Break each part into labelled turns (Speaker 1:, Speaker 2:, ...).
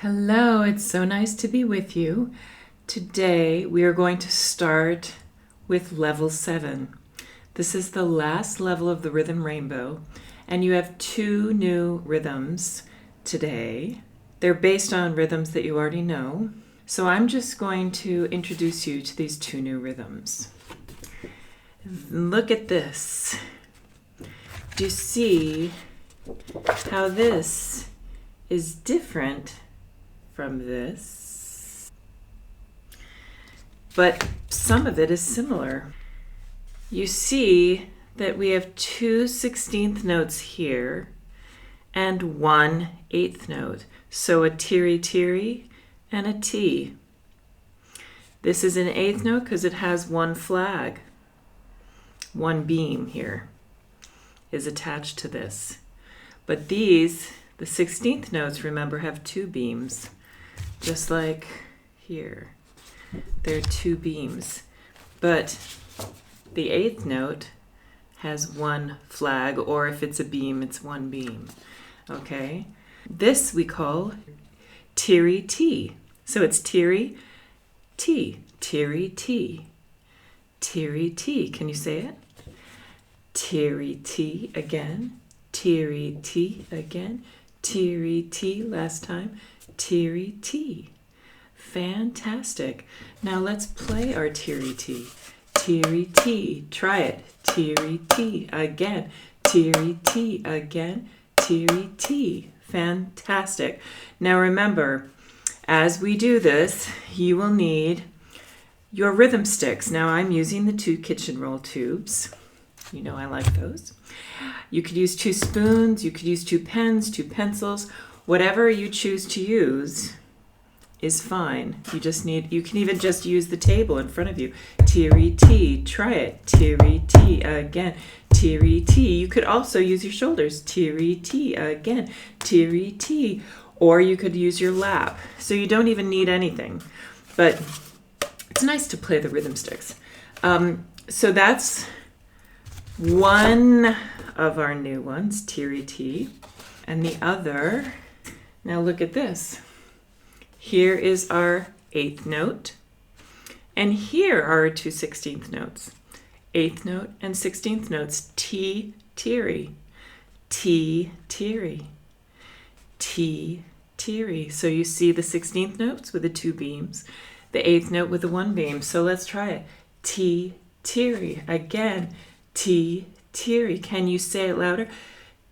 Speaker 1: Hello, it's so nice to be with you. Today we are going to start with level 7. This is the last level of the rhythm rainbow, and you have 2 new rhythms today. They're based on rhythms that you already know. So I'm just going to introduce you to these 2 new rhythms. Look at this. Do you see how this is different from this? But some of it is similar. You see that we have 2 16th notes here and 1 8th note. So a tiri-tiri and a T. This is an 8th note because it has 1 flag. 1 beam here is attached to this. But these, the 16th notes, remember, have 2 beams, just like here. There are 2 beams. But the 8th note has 1 flag, or if it's a beam, it's 1 beam. Okay? This we call tiri-T. So it's tiri-T, tiri-T, tiri-T. Can you say it? Tiri-T again, tiri-T again, tiri-T last time, tiri-T. Fantastic. Now let's play our tiri-T. Tiri-T. Try it. Tiri-T again, tiri-T again, tiri-T. Fantastic. Now remember, as we do this, you will need your rhythm sticks. Now I'm using the 2 kitchen roll tubes. You know I like those. You could use 2 spoons, you could use 2 pens, 2 pencils. Whatever you choose to use is fine. You can even just use the table in front of you. Tiri-T, try it. Tiri-T again. Tiri-T. You could also use your shoulders. Tiri-T again. Tiri-T. Or you could use your lap. So you don't even need anything. But it's nice to play the rhythm sticks. So that's one of our new ones, tiri-T. And the other, now look at this. Here is our 8th note. And here are our 2 16th notes. 8th note and 16th notes. T-tiri. T-tiri. T-tiri. So you see the 16th notes with the 2 beams. The 8th note with the 1 beam. So let's try it. T-tiri. Again. T-tiri. Can you say it louder?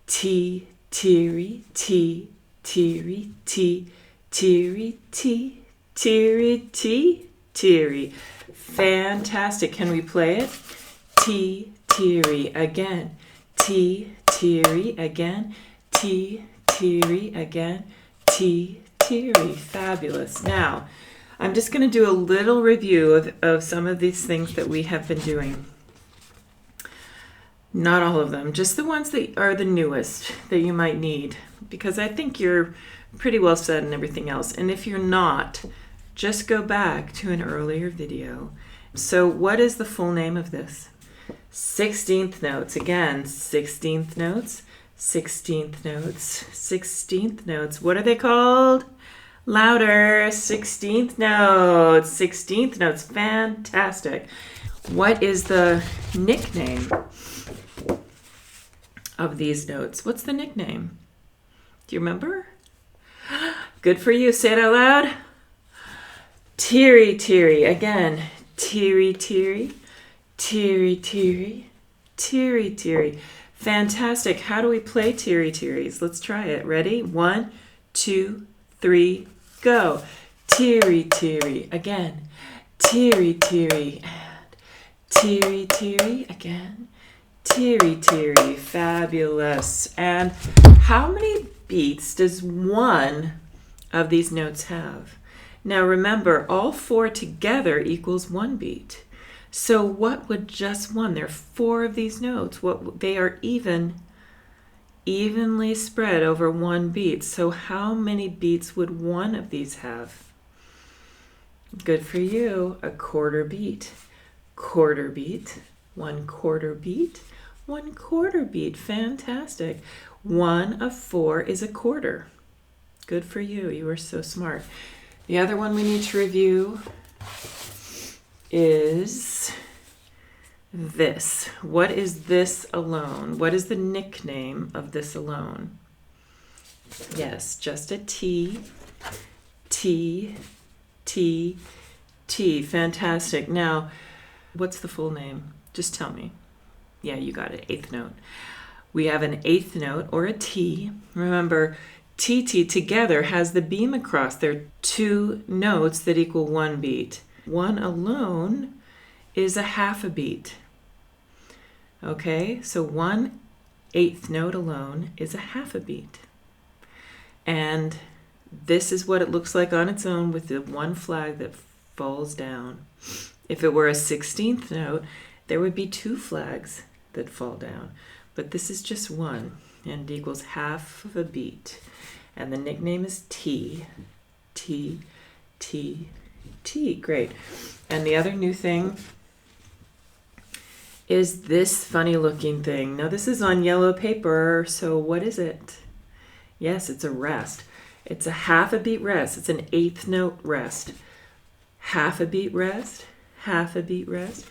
Speaker 1: T-tiri. T-tiri. T-tiri-T. Tiri-T. Fantastic. Can we play it? T-tiri again. T-tiri again. T-tiri again. T-tiri. Fabulous. Now, I'm just going to do a little review of some of these things that we have been doing. Not all of them, just the ones that are the newest that you might need, because I think you're pretty well set in everything else. And if you're not, just go back to an earlier video. So what is the full name of this? 16th notes. Again, 16th notes, 16th notes, 16th notes. What are they called? Louder. 16th notes. 16th notes. Fantastic. What is the nickname of these notes? What's the nickname? Do you remember? Good for you. Say it out loud. Tiri-tiri. Again. Tiri-tiri. Tiri-tiri. Tiri-tiri. Fantastic. How do we play tiri-tiris? Let's try it. Ready? 1, 2, 3, go. Tiri-tiri. Again. Tiri-tiri. And tiri-tiri. Again. Tiri-tiri. Fabulous. And how many beats does one of these notes have? Now remember, all 4 together equals 1 beat. So what would just 1? There are 4 of these notes. They are evenly spread over 1 beat. So how many beats would one of these have? Good for you. A quarter beat. Quarter beat. 1 quarter beat. 1 quarter beat. Fantastic. 1 of 4 is a quarter. Good for you. You are so smart. The other one we need to review is this. What is this alone? What is the nickname of this alone? Yes, just a T, T, T, T. Fantastic. Now, what's the full name? Just tell me. Yeah, you got it. Eighth note. We have an eighth note, or a T. Remember, TT together has the beam across. There are two notes that equal one beat. One alone is a half a beat. Okay, so one eighth note alone is a half a beat. And this is what it looks like on its own with the one flag that falls down. If it were a 16th note, there would be two flags that fall down. But this is just one and equals half of a beat. And the nickname is T, T, T, T. Great. And the other new thing is this funny looking thing. Now this is on yellow paper, so what is it? Yes, it's a rest. It's a half a beat rest. It's an eighth note rest. Half a beat rest, half a beat rest,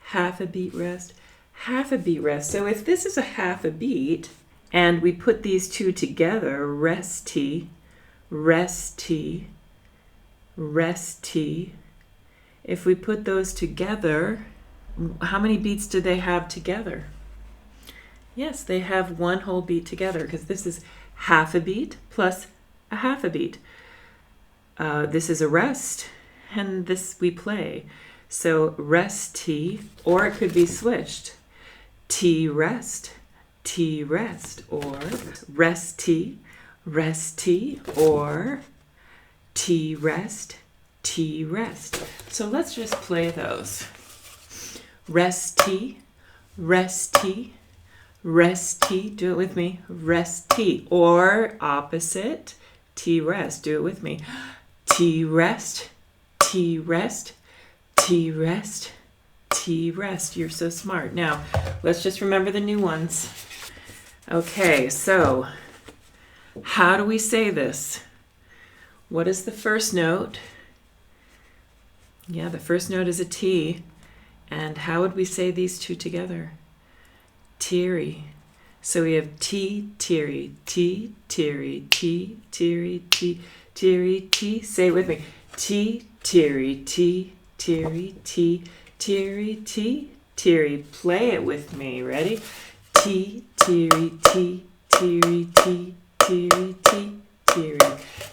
Speaker 1: half a beat rest, half a beat rest. So if this is a half a beat and we put these two together, rest T, rest T, rest T. If we put those together, how many beats do they have together? Yes, they have one whole beat together because this is half a beat plus a half a beat. This is a rest and this we play. So rest T, or it could be switched. T rest, or rest T, or T rest. So let's just play those. Rest T, rest T, rest T. Do it with me. Rest T, or opposite, T rest. Do it with me. T rest, T rest, T rest, T rest. You're so smart. Now, let's just remember the new ones. Okay, so how do we say this? What is the first note? Yeah, the first note is a T. And how would we say these two together? Teary. So we have T, teary, T, teary, T, teary, T, teary, T. Say it with me. T, teary, T, teary, T, teary, T, teary. Play it with me. Ready? T, teary, T, teary, T, teary, T, teary.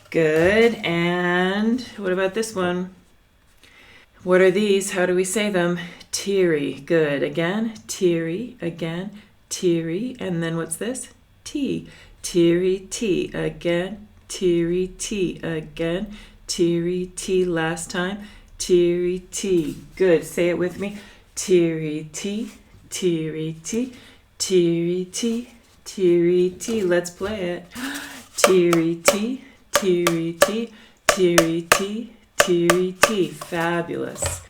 Speaker 1: Good. And what about this one? What are these? How do we say them? Teary. Good. Again, teary. Again, teary. And then what's this? T. Teary, T. Again, teary, T. Again, teary, T. Last time, teary, T. Good. Say it with me. Teary, T. Teary, T. Teary, T. Teary, T. Let's play it. Teary, T. Teary, T. Teary, T. Teary, T. Fabulous.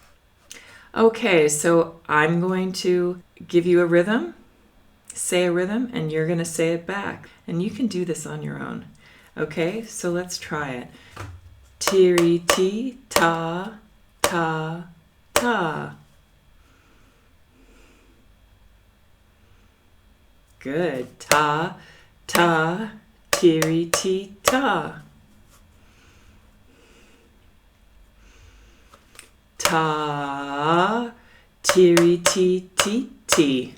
Speaker 1: Okay, so I'm going to give you a rhythm, say a rhythm, and you're going to say it back. And you can do this on your own. Okay, so let's try it. Teary, T, ta, ta, ta. Good. Ta, ta, teary, T, ta. Ta, teary, T, T, T.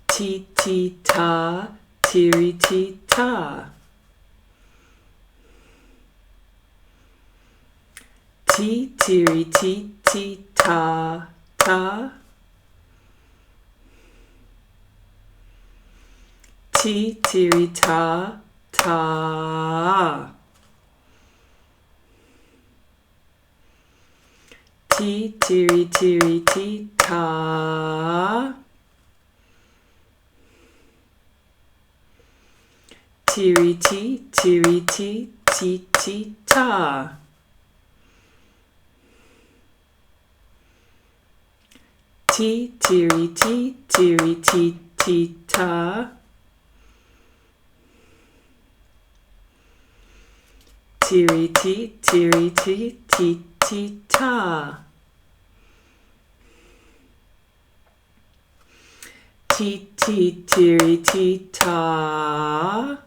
Speaker 1: T, T, ta, teary, T, ta. T, teary, T, T, ta, ta. T, teary, ta, ta. T, teary, teary, T, ta. Teary, T, teary, T, T, T, ta. T, teary, T, teary, T, T, ta. teary tee, teary tee, tee tee ta. Tee tee, teary tee ta.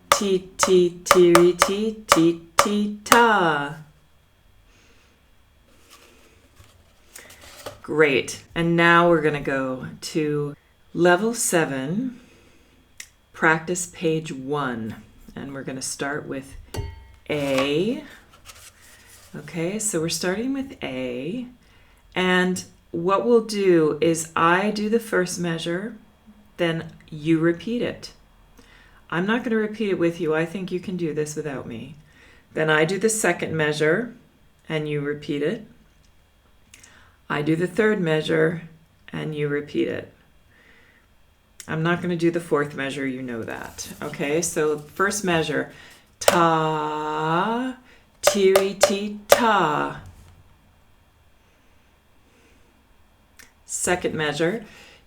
Speaker 1: Tee tee, teary tee, tee tee ta. Great. And now we're going to go to level 7, practice page 1. And we're going to start with A. Okay, so we're starting with A. And what we'll do is I do the first measure, then you repeat it. I'm not going to repeat it with you. I think you can do this without me. Then I do the second measure, and you repeat it. I do the third measure, and you repeat it. I'm not going to do the fourth measure, you know that. Okay, so first measure, ta, teary tee ta. Second measure,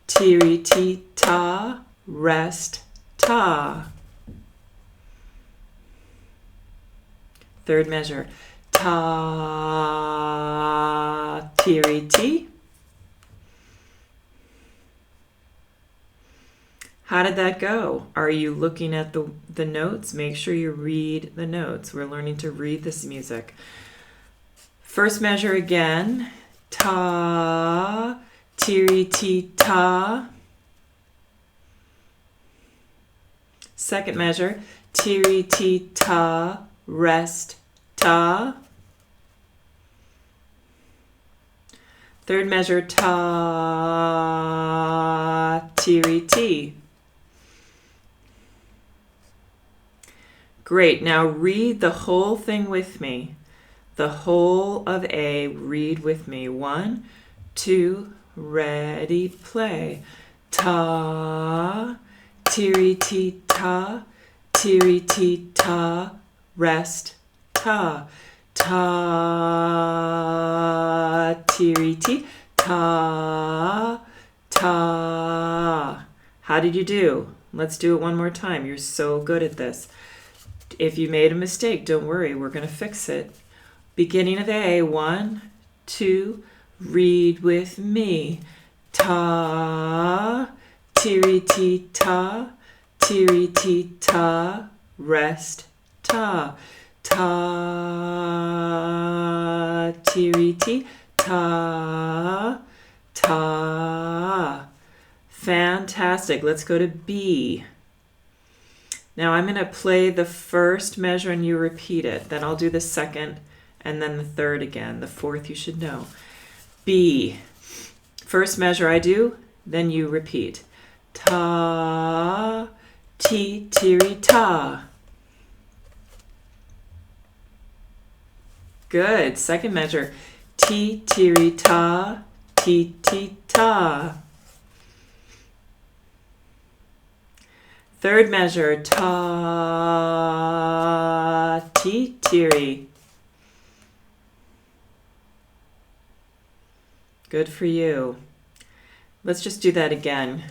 Speaker 1: teary tee ta, rest ta. Third measure, ta, teary tee. How did that go? Are you looking at the notes? Make sure you read the notes. We're learning to read this music. First measure again, ta, teary tee ta. Second measure, teary tee ta, rest ta. Third measure, ta, teary tee. Great. Now read the whole thing with me. The whole of A, read with me. 1, 2, ready, play. Ta, teary tee ta, teary tee ta, rest ta. Ta, teary tee, ta, ta. How did you do? Let's do it one more time. You're so good at this. If you made a mistake, don't worry. We're going to fix it. Beginning of A, 1, 2, read with me. Ta, teary tee ta, teary tee ta, rest ta. Ta, teary tee, ta, ta. Fantastic. Let's go to B. Now I'm going to play the first measure and you repeat it. Then I'll do the second and then the third again. The fourth you should know. B. First measure I do, then you repeat. Ta, tee, teary, ta. Good. Second measure. Tee, teary, ta, tee, tee, ta. Third measure. Ta, tee, teary. Good for you. Let's just do that again.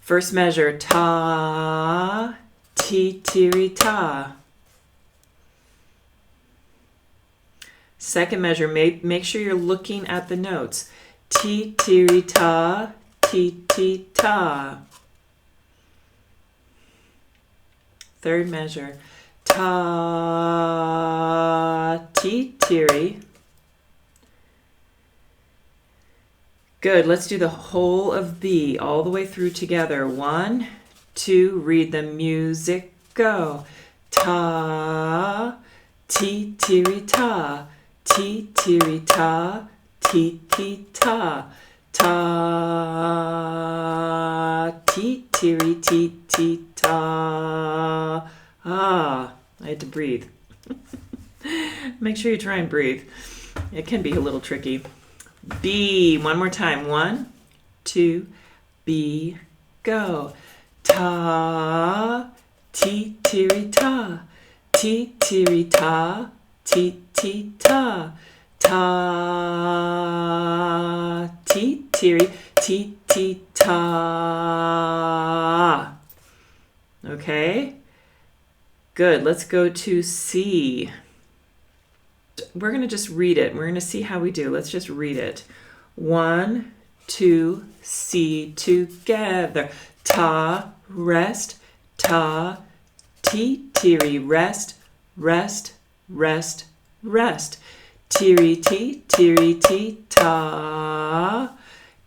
Speaker 1: First measure. Ta, tee, teary, ta. Second measure, make sure you're looking at the notes. Tee, teary, ta, tee, tee, ta. Third measure, ta, tee, teary. Good, let's do the whole of B all the way through together. 1, 2, read the music, go. Ta, tee, teary, ta. Tee, teary, ta, tee, tee, ta. Ta, tee, teary, tee, tee, ta. Ah, I had to breathe. Make sure you try and breathe. It can be a little tricky. B, one more time. 1, 2, B, go. Ta, tee, teary, ta. Tee, teary, ta. Tee, tee, ta. Ta, tee, teary, tee, tee, ta. Okay? Good. Let's go to C. We're going to just read it. We're going to see how we do. Let's just read it. 1, 2, C together. Ta, rest, ta, ti, tiri, rest, rest, rest, rest. Tiri, ti, ta.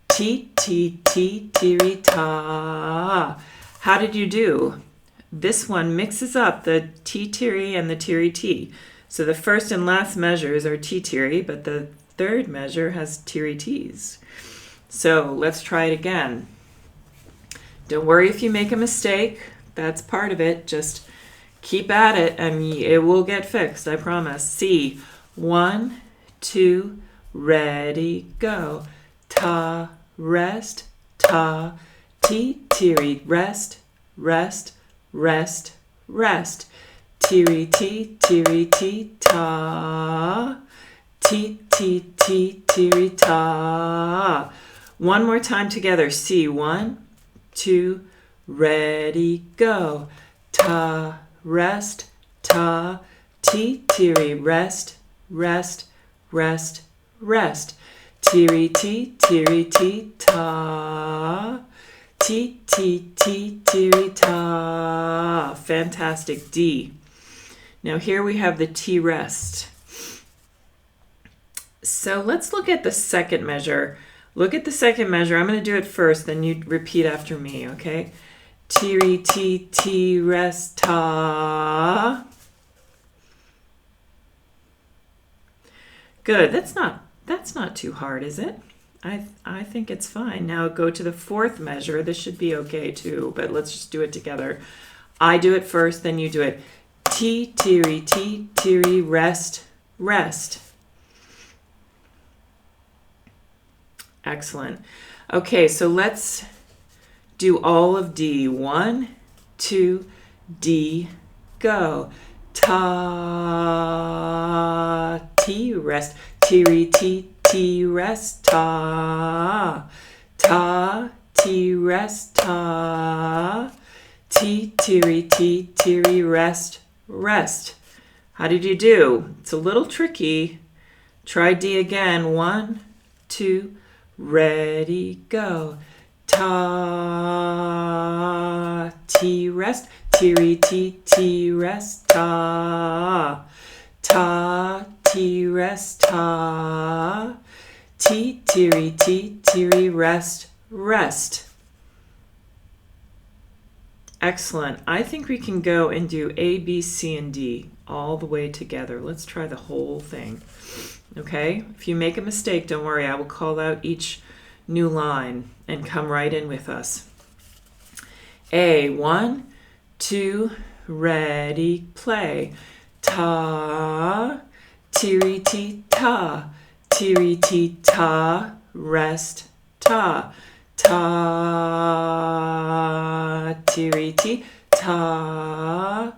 Speaker 1: Ti, ti, ti, tiri, ta. How did you do? This one mixes up the ti, tiri, and the tiri, ti. So the first and last measures are ti, tiri, but the third measure has tiri, tis. So let's try it again. Don't worry if you make a mistake. That's part of it. Just keep at it and it will get fixed, I promise. C. 1, 2, ready, go. Ta, rest, ta, ti, tiri, rest, rest, rest, rest. Tiri, ti, ta. Ti, ti, ti, tiri, ta. One more time together. C. 1, 2, ready, go. Ta, rest, ta, ti, tiri, rest, rest, rest, rest. Tiri, ti, ta. Ti, ti, ti, tiri, ta. Fantastic. D. Now here we have the T rest. So let's look at the second measure. Look at the second measure. I'm going to do it first, then you repeat after me, okay? Tiri, ti, rest, ta. Good. That's not too hard, is it? I think it's fine. Now go to the fourth measure. This should be okay too, but let's just do it together. I do it first, then you do it. Ti, tiri, rest, rest. Excellent. Okay, so let's do all of D. 1, 2, D, go. Ta, ti, rest. Tiri, ti, rest. Ta, ta, ti, rest. Ta, ti, tiri, rest, rest. How did you do? It's a little tricky. Try D again. 1, 2, ready, go. Ta, ti, rest. Tiri, ti, rest. Ta, ta, ti, rest. Ta, ti, tiri, rest, rest. Excellent. I think we can go and do A, B, C, and D all the way together. Let's try the whole thing. Okay? If you make a mistake, don't worry. I will call out each new line and come right in with us. A. 1, 2, ready, play. Ta, tiri, ta. Tiri, ta, rest, ta. Ta, tiri, ta.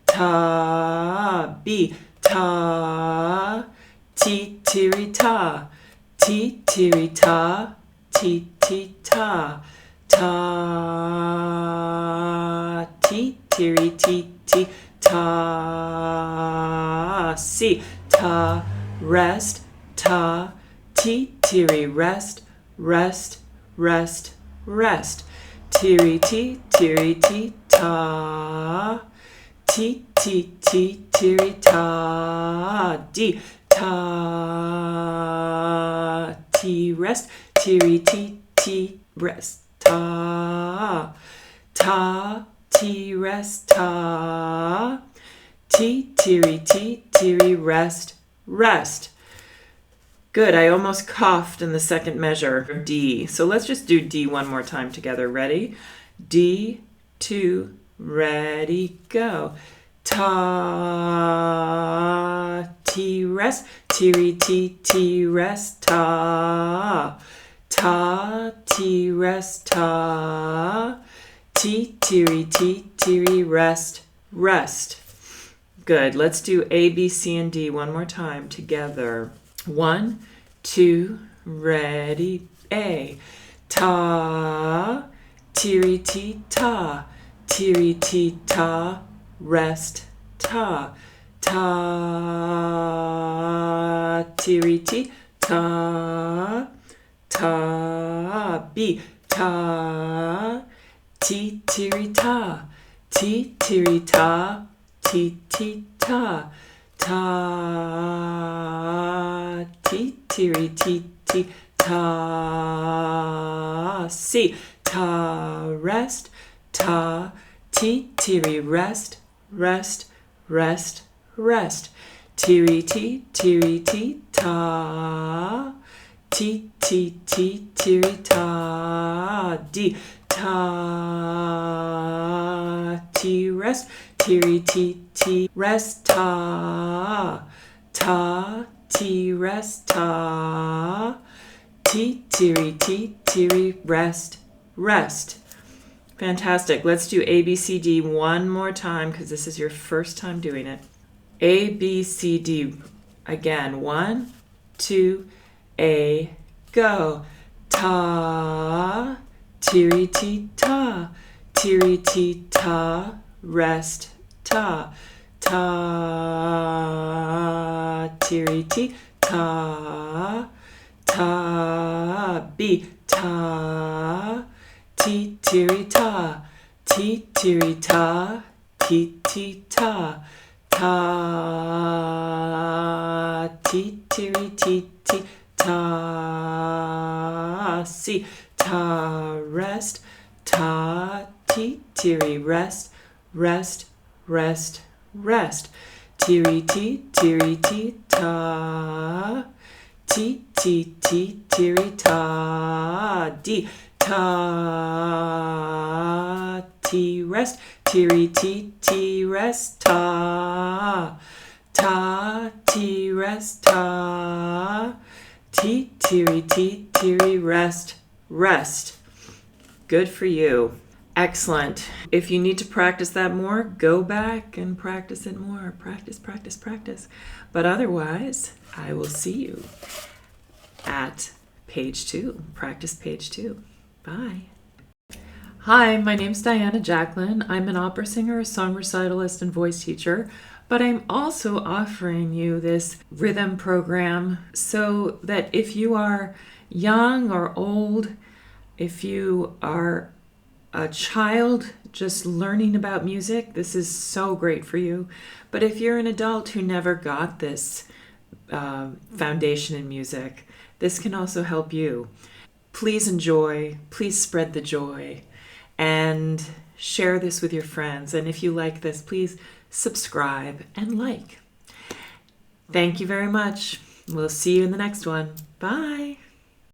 Speaker 1: Ta, B. Ta, ti, tiri, ta. Ti, tiri, ta. Ti, ta. Ta, ti, tiri, ta. C. Ta, rest, ta. Ti, tiri, rest, rest, rest, rest. Tiri, ta. Ti, tiri, ta. D. Ta, ti, rest. Tiri, rest. Ta, ta, ti, rest. Ta, ti, tiri, rest, rest. Good. I almost coughed in the second measure. D. So let's just do D one more time together. Ready? D, 2, ready, go. Ta, ti, rest. Tiri, rest. Ta, ta, ti, rest. Ta, ti, tiri, rest, rest. Good. Let's do A, B, C, and D one more time together. 1, 2, ready, A. Ta, tiri, ta. Tiri ti ta, rest ta. Ta, tiri ti, ta, ta, B, ta, ti, tiri ta, ti, tiri ta, ti, ti, ta, ta, ti, tiri ti, ti, ta, C, ta, rest, ta, ti, tiri, rest, rest, rest, rest. Tiri ti, ta. Ti, ti, ti, tiri, ta. D, ta, ti, rest. Tiri ti, rest, ta. Ta, ti, rest, ta. Ti, tiri, rest, rest. Fantastic. Let's do A, B, C, D one more time because this is your first time doing it. A, B, C, D. Again. 1, 2, A, go. Ta, tiri ti ta, tiri ti ta, rest ta. Ta, tiri ti ta, ta, B, ta, ti, tiri ta, ti, tiri ta, ti, ti, ta. Ta, ti, tiri, ti, ti, ta, C, ta, rest, ta, ti, tiri, rest, rest, rest, rest. Tiri, ti, ta, ti, ti, ti, tiri, ta, D, ta, ti, rest, tiri, ti, rest, ta, ta, ti, rest, ta, ti, tiri, rest, rest. Good for you. Excellent. If you need to practice that more, go back and practice it more. Practice, practice, practice. But otherwise, I will see you at page 2. Practice page 2. Bye. Hi, my name's Diana Jacklin. I'm an opera singer, a song recitalist, and voice teacher, but I'm also offering you this rhythm program so that if you are young or old, if you are a child just learning about music, this is so great for you. But if you're an adult who never got this foundation in music, this can also help you. Please enjoy, please spread the joy, and share this with your friends. And if you like this, please subscribe and like. Thank you very much. We'll see you in the next one. Bye.